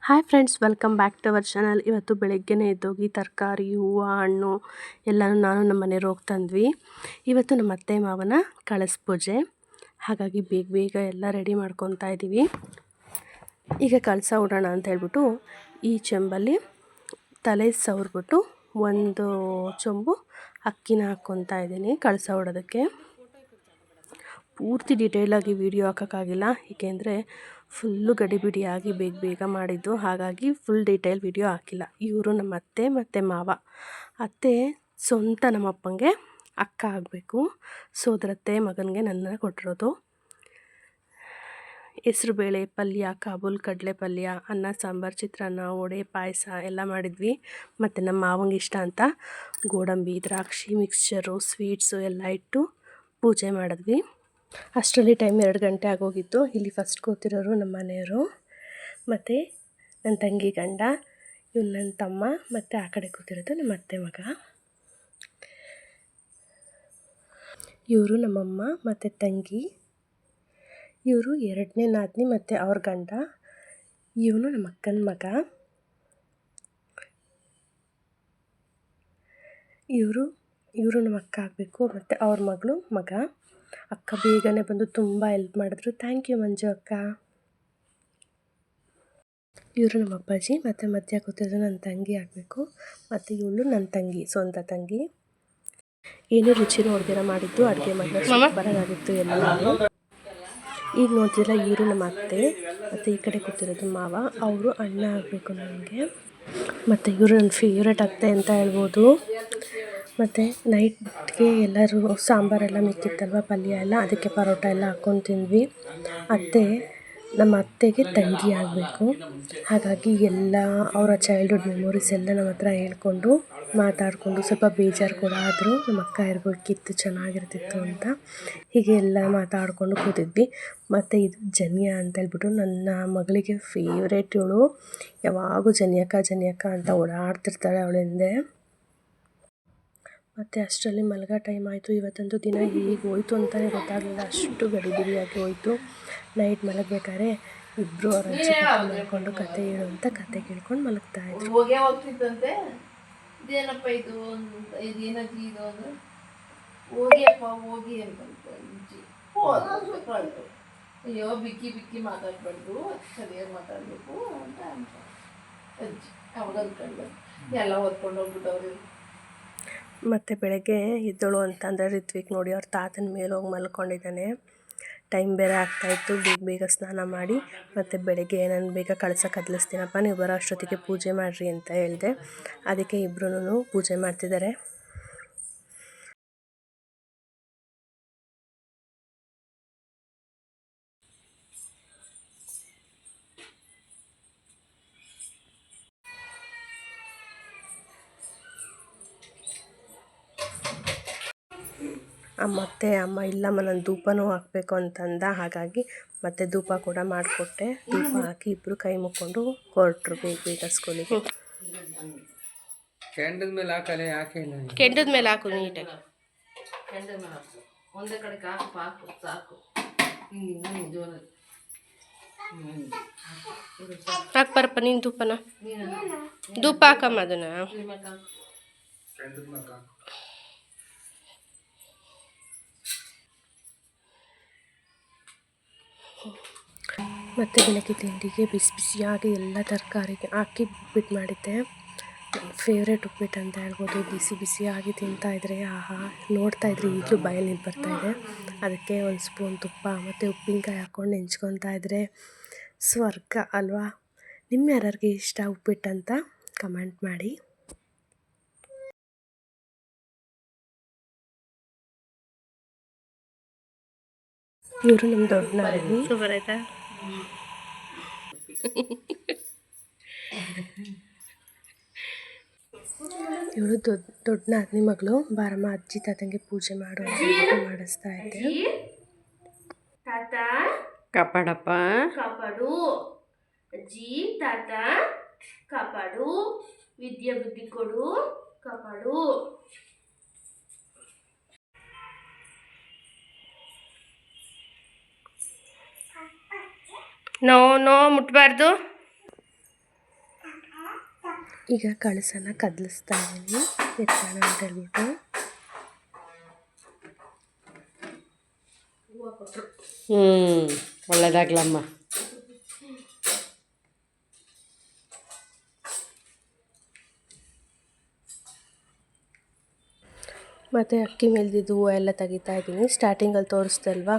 Hi friends, welcome back to our channel. ಇವತ್ತು ಬೆಳಗ್ಗೆನೇ ಎದ್ದೋಗಿ ತರಕಾರಿ, ಹೂವು, ಹಣ್ಣು ಎಲ್ಲನೂ ನಾನು ನಮ್ಮ ಮನೆಯವ್ರು ಹೋಗಿ ತಂದ್ವಿ. ಇವತ್ತು ನಮ್ಮ ಅತ್ತೆ ಮಾವನ ಕಳಸ ಪೂಜೆ, ಹಾಗಾಗಿ ಬೇಗ ಬೇಗ ಎಲ್ಲ ರೆಡಿ ಮಾಡ್ಕೊತಾ ಇದ್ದೀವಿ. ಈಗ ಕಳಸ ಉಡೋಣ ಅಂತ ಹೇಳ್ಬಿಟ್ಟು ಈ ಚೆಂಬಲ್ಲಿ ತಲೆ ಸವರ್ಬಿಟ್ಟು ಒಂದು ಚೊಂಬು ಅಕ್ಕಿನ ಹಾಕ್ಕೊತಾ ಇದ್ದೀನಿ ಕಳಸ ಉಡೋದಕ್ಕೆ. ಪೂರ್ತಿ ಡೀಟೇಲಾಗಿ ವೀಡಿಯೋ ಹಾಕೋಕ್ಕಾಗಿಲ್ಲ, ಏಕೆಂದರೆ ಫುಲ್ಲು ಗಡಿಬಿಡಿಯಾಗಿ ಬೇಗ ಬೇಗ ಮಾಡಿದ್ದು, ಹಾಗಾಗಿ ಫುಲ್ ಡೀಟೇಲ್ ವೀಡಿಯೋ ಹಾಕಿಲ್ಲ. ಇವರು ನಮ್ಮ ಅತ್ತೆ ಮತ್ತು ಮಾವ. ಅತ್ತೆ ಸ್ವಂತ ನಮ್ಮಪ್ಪಂಗೆ ಅಕ್ಕ ಆಗಬೇಕು, ಸೋದರತ್ತೆ ಮಗನಿಗೆ ನನ್ನ ಕೊಟ್ಟಿರೋದು. ಹೆಸ್ರುಬೇಳೆ ಪಲ್ಯ, ಕಾಬೂಲ್ ಕಡಲೆ ಪಲ್ಯ, ಅನ್ನ ಸಾಂಬಾರು, ಚಿತ್ರಾನ್ನ, ವಡೆ, ಪಾಯಸ ಎಲ್ಲ ಮಾಡಿದ್ವಿ. ಮತ್ತು ನಮ್ಮ ಮಾವಂಗೆ ಇಷ್ಟ ಅಂತ ಗೋಡಂಬಿ, ದ್ರಾಕ್ಷಿ, ಮಿಕ್ಸ್ಚರು, ಸ್ವೀಟ್ಸು ಎಲ್ಲ ಇಟ್ಟು ಪೂಜೆ ಮಾಡಿದ್ವಿ. ಅಷ್ಟರಲ್ಲಿ ಟೈಮ್ 2 ಗಂಟೆ ಆಗೋಗಿತ್ತು. ಇಲ್ಲಿ ಫಸ್ಟ್ ಕೂತಿರೋರು ನಮ್ಮ ಮನೆಯವರು, ಮತ್ತು ನನ್ನ ತಂಗಿ ಗಂಡ, ಇವ್ನು ನನ್ನ ತಮ್ಮ, ಮತ್ತು ಆ ಕಡೆ ಕೂತಿರೋದು ನಮ್ಮ ಅತ್ತೆ ಮಗ. ಇವರು ನಮ್ಮಮ್ಮ ಮತ್ತು ತಂಗಿ, ಇವರು 2ನೇ ನಾದಿನಿ ಮತ್ತು ಅವ್ರ ಗಂಡ, ಇವನು ನಮ್ಮ ಅಕ್ಕನ ಮಗ. ಇವರು ನಮ್ಮ ಅಕ್ಕ ಆಗಬೇಕು, ಮತ್ತು ಅವ್ರ ಮಗಳು ಮಗ. ಅಕ್ಕ ಬೇಗನೆ ಬಂದು ತುಂಬ ಹೆಲ್ಪ್ ಮಾಡಿದ್ರು. ಥ್ಯಾಂಕ್ ಯು ಮಂಜು ಅಕ್ಕ. ಇವರು ನಮ್ಮ ಅಪ್ಪಾಜಿ, ಮತ್ತು ಮಧ್ಯ ಕೂತಿರೋದು ನನ್ನ ತಂಗಿ ಆಗಬೇಕು, ಮತ್ತು ಇವಳು ನನ್ನ ತಂಗಿ, ಸ್ವಂತ ತಂಗಿ. ಏನು ರುಚಿ ನೋಡ್ದಿರ ಮಾಡಿದ್ದು ಅಡುಗೆ ಮಾಡಿದ್ರೆ ಬರೋದಾಗಿತ್ತು ಎಲ್ಲ. ಈಗ ನೋಡ್ತಿಲ್ಲ, ಇವರು ನಮ್ಮ ಅತ್ತೆ, ಮತ್ತು ಈ ಕಡೆ ಕೂತಿರೋದು ಮಾವ. ಅವರು ಅಣ್ಣ ಆಗಬೇಕು ನನಗೆ, ಮತ್ತು ಇವರು ನನ್ನ ಫೇವ್ರೆಟ್ ಅತ್ತೆ ಅಂತ ಹೇಳ್ಬೋದು. ಮತ್ತು ನೈಟ್ಗೆ ಎಲ್ಲರೂ ಸಾಂಬಾರೆಲ್ಲ ಮಿಕ್ಕಿತ್ತಲ್ವ, ಪಲ್ಯ ಎಲ್ಲ, ಅದಕ್ಕೆ ಪರೋಟ ಎಲ್ಲ ಹಾಕ್ಕೊಂಡು ತಿಂದ್ವಿ. ನಮ್ಮ ಅತ್ತೆಗೆ ತಂಗಿ ಆಗಬೇಕು, ಹಾಗಾಗಿ ಎಲ್ಲ ಅವರ ಚೈಲ್ಡ್ಹುಡ್ ಮೆಮೊರೀಸ್ ಎಲ್ಲ ನಮ್ಮ ಹತ್ರ ಹೇಳ್ಕೊಂಡು ಮಾತಾಡಿಕೊಂಡು ಸ್ವಲ್ಪ ಬೇಜಾರು ಕೂಡ ಆದರು. ನಮ್ಮ ಅಕ್ಕ ಇರಬೇಕಿತ್ತು, ಚೆನ್ನಾಗಿರ್ತಿತ್ತು ಅಂತ. ಹೀಗೆ ಎಲ್ಲ ಮಾತಾಡಿಕೊಂಡು ಕೂತಿದ್ವಿ. ಮತ್ತು ಇದು ಜನ್ಯ ಅಂತ ಹೇಳ್ಬಿಟ್ಟು ನನ್ನ ಮಗಳಿಗೆ ಫೇವ್ರೇಟ್. ಇವಳು ಯಾವಾಗೂ ಜನ್ಯಕ್ಕ ಅಂತ ಓಡಾಡ್ತಿರ್ತಾಳೆ ಅವಳ ಹಿಂದೆ. ಮತ್ತು ಅಷ್ಟರಲ್ಲಿ ಮಲಗೋ ಟೈಮ್ ಆಯಿತು. ಇವತ್ತಂತೂ ದಿನ ಹೇಗೆ ಹೋಯ್ತು ಅಂತಲೇ ಗೊತ್ತಾಗಲಿಲ್ಲ, ಅಷ್ಟು ಗಡಿಬಿಡಿಯಾಗಿ ಹೋಯಿತು. ನೈಟ್ ಮಲಗಬೇಕಾದ್ರೆ ಇಬ್ಬರು ಅವ್ರ ಅಜ್ಜಿ ಮಲ್ಕೊಂಡು ಕತೆ ಹೇಳು ಅಂತ ಕತೆ ಕೇಳ್ಕೊಂಡು ಮಲಗ್ತಾಯಿದ್ರು. ಹೋಗ್ತಿದ್ದಂತೆ ಇದೇನಪ್ಪ ಇದು ಇದೇನಜ್ಜಿ ಇದು ಅಂದರೆ ಹೋಗಿಯಪ್ಪ ಹೋಗಿ ಅಂತಂತ ಅಜ್ಜಿ ಹೋದ್ರು. ಅಯ್ಯೋ ಬಿಕ್ಕಿ ಮಾತಾಡ್ಬಾರ್ದು, ಸರಿಯಾಗಿ ಮಾತಾಡಬೇಕು ಅಂತ ಅಜ್ಜಿ ಅವಾಗ ಅಂದ್ಕೊಂಡು ಎಲ್ಲ ಓದ್ಕೊಂಡು ಹೋಗ್ಬಿಟ್ಟವ್ರು. ಮತ್ತು ಬೆಳಗ್ಗೆ ಎದ್ದಳು ಅಂತಂದರೆ ರಿತ್ವಿಕ್ ನೋಡಿ ಅವ್ರ ತಾತನ ಮೇಲೆ ಹೋಗಿ ಮಲ್ಕೊಂಡಿದ್ದಾನೆ. ಟೈಮ್ ಬೇರೆ ಆಗ್ತಾಯಿತ್ತು, ಬೇಗ ಸ್ನಾನ ಮಾಡಿ, ಮತ್ತು ಬೆಳಗ್ಗೆ ನಾನು ಬೇಗ ಕಳಸ ಕದಲಿಸ್ತೀನಪ್ಪ, ನೀವು ಬರೋ ಅಷ್ಟೊತ್ತಿಗೆ ಪೂಜೆ ಮಾಡಿರಿ ಅಂತ ಹೇಳಿದೆ. ಅದಕ್ಕೆ ಇಬ್ಬರೂ ಪೂಜೆ ಮಾಡ್ತಿದ್ದಾರೆ. ಮತ್ತು ಅಮ್ಮ ಇಲ್ಲಮ್ಮ ನಾನು ಧೂಪನೂ ಹಾಕಬೇಕು ಅಂತಂದ, ಹಾಗಾಗಿ ಮತ್ತೆ ಧೂಪ ಕೂಡ ಮಾಡಿಕೊಟ್ಟೆ. ಧೂಪ ಹಾಕಿ ಇಬ್ಬರು ಕೈ ಮುಕ್ಕೊಂಡು ಹೊರಟ್ರು ಬೇಗ ಸ್ಕೂಲಿಗೆ. ಕೆಂಡದ ಮೇಲೆ ಹಾಕು ನೀಟಾಗಿ. ಕೆಂಡದ ಮೇಲೆ ಹಾಕು, ಒಂದೇ ಕಡೆ ಹಾಕು ಸಾಕು. ಹಾಕ್ಬಾರಪ್ಪ ನೀನು ಧೂಪ ಹಾಕಮ್ಮ ಅದನ್ನ. ಮತ್ತು ಬೆಳಗ್ಗೆ ತಿಂಡಿಗೆ ಬಿಸಿಯಾಗಿ ಎಲ್ಲ ತರಕಾರಿಗೆ ಹಾಕಿ ಉಪ್ಪಿಟ್ಟು ಮಾಡಿದ್ದೆ. ಫೇವ್ರೇಟ್ ಉಪ್ಪಿಟ್ಟು ಅಂತ ಹೇಳ್ಬೋದು. ಬಿಸಿಯಾಗಿ ತಿಂತಾಯಿದ್ರೆ ಆಹಾ, ನೋಡ್ತಾಯಿದ್ರೆ ಈಗಲೂ ಬಾಯಲ್ಲಿ ನೀರು ಬರ್ತಾಯಿದೆ. ಅದಕ್ಕೆ ಒಂದು ಸ್ಪೂನ್ ತುಪ್ಪ ಮತ್ತು ಉಪ್ಪಿನಕಾಯಿ ಹಾಕ್ಕೊಂಡು ನೆಂಚ್ಕೊತಾ ಇದ್ದರೆ ಸ್ವರ್ಗ ಅಲ್ವಾ. ನಿಮ್ಮ ಯಾರಿಗೆ ಇಷ್ಟ ಉಪ್ಪಿಟ್ಟು ಅಂತ ಕಮೆಂಟ್ ಮಾಡಿ. ಇವರು ನಮ್ಮ ದೊಡ್ಡ ನಾದಿನಿ. ಸೂಪರ್ ಆಯ್ತಾ? ಇವಳು ದೊಡ್ಡ ನಾದಿನಿ ಮಗಳು. ಬಾರಮ್ಮ ಅಜ್ಜಿ ತಾತಂಗೆ ಪೂಜೆ ಮಾಡು ಅಂತ ಮಾಡಿಸ್ತಾ ಇದ್ದೆ. ತಾತ ಕಾಪಾಡಪ್ಪ, ಕಾಪಾಡು ಅಜ್ಜಿ, ತಾತ ಕಾಪಾಡು, ವಿದ್ಯಾ ಬುದ್ಧಿ ಕೊಡು, ಕಾಪಾಡು. ನೋ ಮುಟ್ಬಾರ್ದು. ಈಗ ಕಳಸನ ಕದಲಿಸ್ತಾ ಇದ್ದೀನಿ ಎತ್ತೋಣ ಅಂತ ಹೇಳ್ಬಿಟ್ಟು. ಒಳ್ಳೇದಾಗ್ಲಮ್ಮ. ಮತ್ತು ಅಕ್ಕಿ ಮೇಲ್ದಿದ್ದು ಹೂವು ಎಲ್ಲ ತೆಗಿತಾ ಇದ್ದೀನಿ. ಸ್ಟಾರ್ಟಿಂಗಲ್ಲಿ ತೋರಿಸ್ದೆ ಅಲ್ವಾ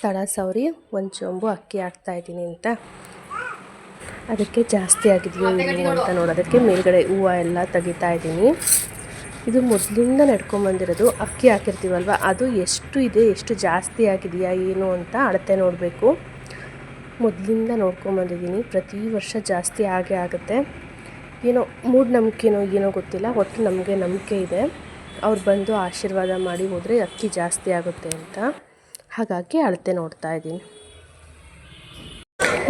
ತಳ ಸವರಿ ಒಂದು ಚೊಂಬು ಅಕ್ಕಿ ಹಾಕ್ತಾಯಿದ್ದೀನಿ ಅಂತ, ಅದಕ್ಕೆ ಜಾಸ್ತಿ ಆಗಿದೆಯೋ ಇಲ್ಲವೋ ಅಂತ ನೋಡೋದಕ್ಕೆ ಮೇಲ್ಗಡೆ ಹೂವು ಎಲ್ಲ ತೆಗಿತಾ ಇದ್ದೀನಿ. ಇದು ಮೊದಲಿಂದ ನಡ್ಕೊಂಬಂದಿರೋದು. ಅಕ್ಕಿ ಹಾಕಿರ್ತೀವಲ್ವ ಅದು ಎಷ್ಟು ಇದೆ, ಎಷ್ಟು ಜಾಸ್ತಿ ಆಗಿದೆಯಾ ಏನು ಅಂತ ಅಳತೆ ನೋಡಬೇಕು. ಮೊದಲಿಂದ ನೋಡ್ಕೊಂಬಂದಿದ್ದೀನಿ. ಪ್ರತಿ ವರ್ಷ ಜಾಸ್ತಿ ಆಗೇ ಆಗುತ್ತೆ. ಏನೋ ಮೂಢನಂಬಿಕೆನೋ ಏನೋ ಗೊತ್ತಿಲ್ಲ, ಒಟ್ಟು ನಮಗೆ ನಂಬಿಕೆ ಇದೆ ಅವ್ರು ಬಂದು ಆಶೀರ್ವಾದ ಮಾಡಿ ಹೋದರೆ ಅಕ್ಕಿ ಜಾಸ್ತಿ ಆಗುತ್ತೆ ಅಂತ. ಹಾಗಾಗಿ ಅಳತೆ ನೋಡ್ತಾ ಇದ್ದೀನಿ.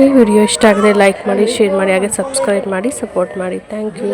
ಈ ವಿಡಿಯೋ ಇಷ್ಟ ಆದರೆ ಲೈಕ್ ಮಾಡಿ, ಶೇರ್ ಮಾಡಿ, ಹಾಗೆ ಸಬ್ಸ್ಕ್ರೈಬ್ ಮಾಡಿ ಸಪೋರ್ಟ್ ಮಾಡಿ. Thank you.